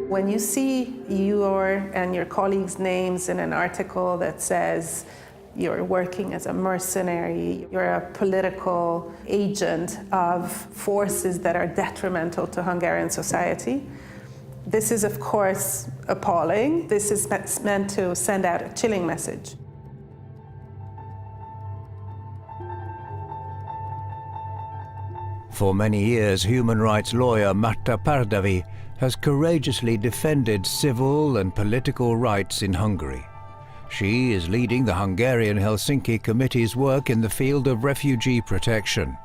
When you see your and your colleagues' names in an article that says you're working as a mercenary, you're a political agent of forces that are detrimental to Hungarian society, this is, of course, appalling. This is meant to send out a chilling message. For many years, human rights lawyer Marta Párdavi has courageously defended civil and political rights in Hungary. She is leading the Hungarian Helsinki Committee's work in the field of refugee protection,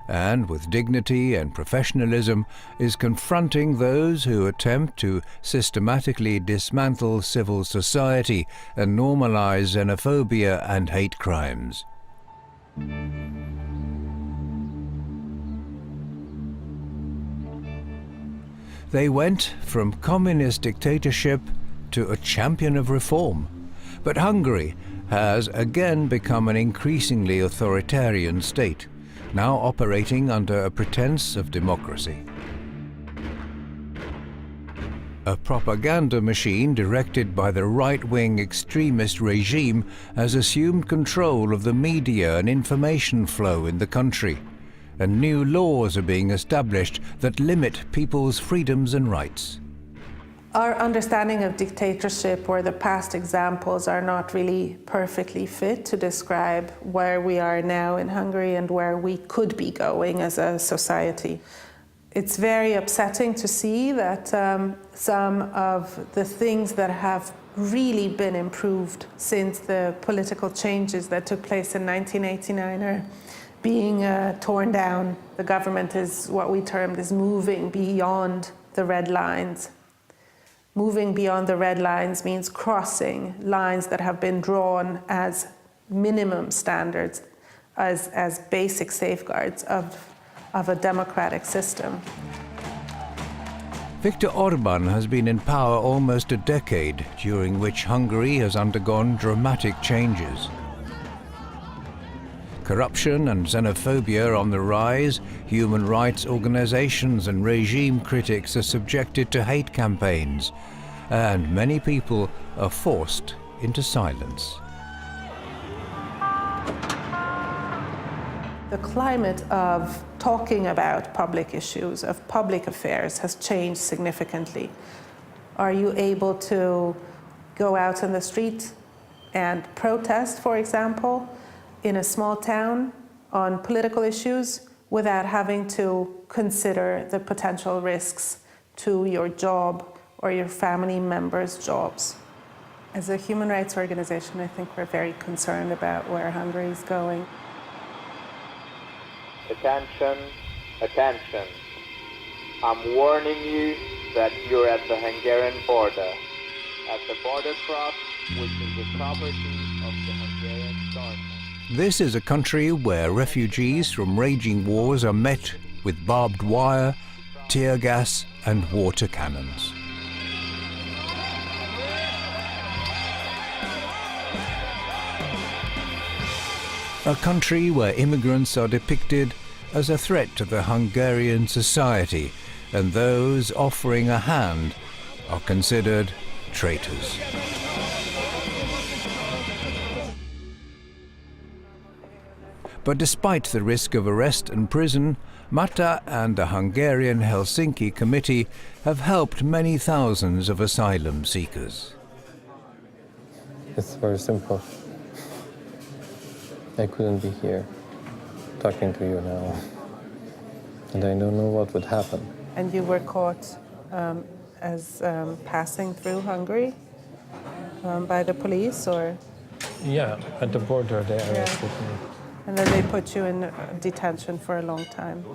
and with dignity and professionalism is confronting those who attempt to systematically dismantle civil society and normalize xenophobia and hate crimes. They went from communist dictatorship to a champion of reform. But Hungary has again become an increasingly authoritarian state, now operating under a pretense of democracy. A propaganda machine directed by the right-wing extremist regime has assumed control of the media and information flow in the country, and new laws are being established that limit people's freedoms and rights. Our understanding of dictatorship or the past examples are not really perfectly fit to describe where we are now in Hungary and where we could be going as a society. It's very upsetting to see that some of the things that have really been improved since the political changes that took place in 1989 are being torn down. The government is what we termed as moving beyond the red lines. Moving beyond the red lines means crossing lines that have been drawn as minimum standards, as basic safeguards of a democratic system. Viktor Orbán has been in power almost a decade, during which Hungary has undergone dramatic changes. Corruption and xenophobia are on the rise, human rights organizations and regime critics are subjected to hate campaigns, and many people are forced into silence. The climate of talking about public issues, of public affairs, has changed significantly. Are you able to go out in the street and protest, for example, in a small town on political issues without having to consider the potential risks to your job or your family members' jobs? As a human rights organization, I think we're very concerned about where Hungary is going. Attention, attention. I'm warning you that you're at the Hungarian border, at the border cross, which is the property of the Hungarian government. This is a country where refugees from raging wars are met with barbed wire, tear gas and water cannons. A country where immigrants are depicted as a threat to the Hungarian society, and those offering a hand are considered traitors. But despite the risk of arrest and prison, Marta and the Hungarian Helsinki Committee have helped many thousands of asylum seekers. It's very simple. I couldn't be here talking to you now, and I don't know what would happen. And you were caught as passing through Hungary by the police, or? Yeah, at the border they arrested me. And then they put you in detention for a long time.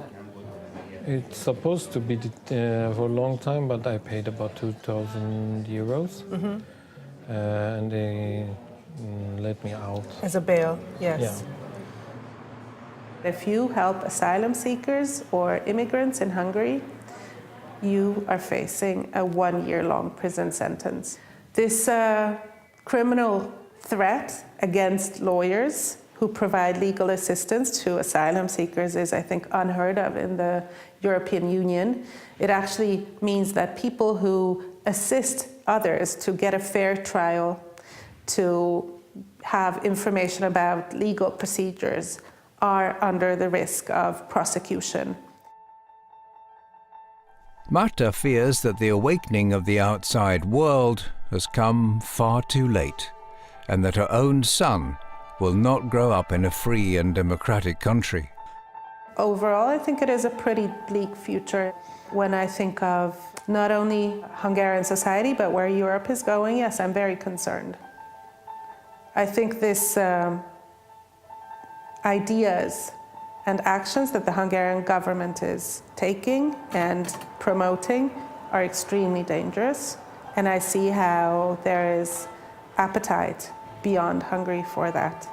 It's supposed to be for a long time, but I paid about 2,000 euros. Mm-hmm. And they let me out. As a bail, yes. Yeah. If you help asylum seekers or immigrants in Hungary, you are facing a 1-year-long prison sentence. This criminal threat against lawyers who provide legal assistance to asylum seekers is, I think, unheard of in the European Union. It actually means that people who assist others to get a fair trial, to have information about legal procedures, are under the risk of prosecution. Marta fears that the awakening of the outside world has come far too late, and that her own son will not grow up in a free and democratic country. Overall, I think it is a pretty bleak future. When I think of not only Hungarian society, but where Europe is going, yes, I'm very concerned. I think this ideas and actions that the Hungarian government is taking and promoting are extremely dangerous, and I see how there is appetite beyond Hungary for that.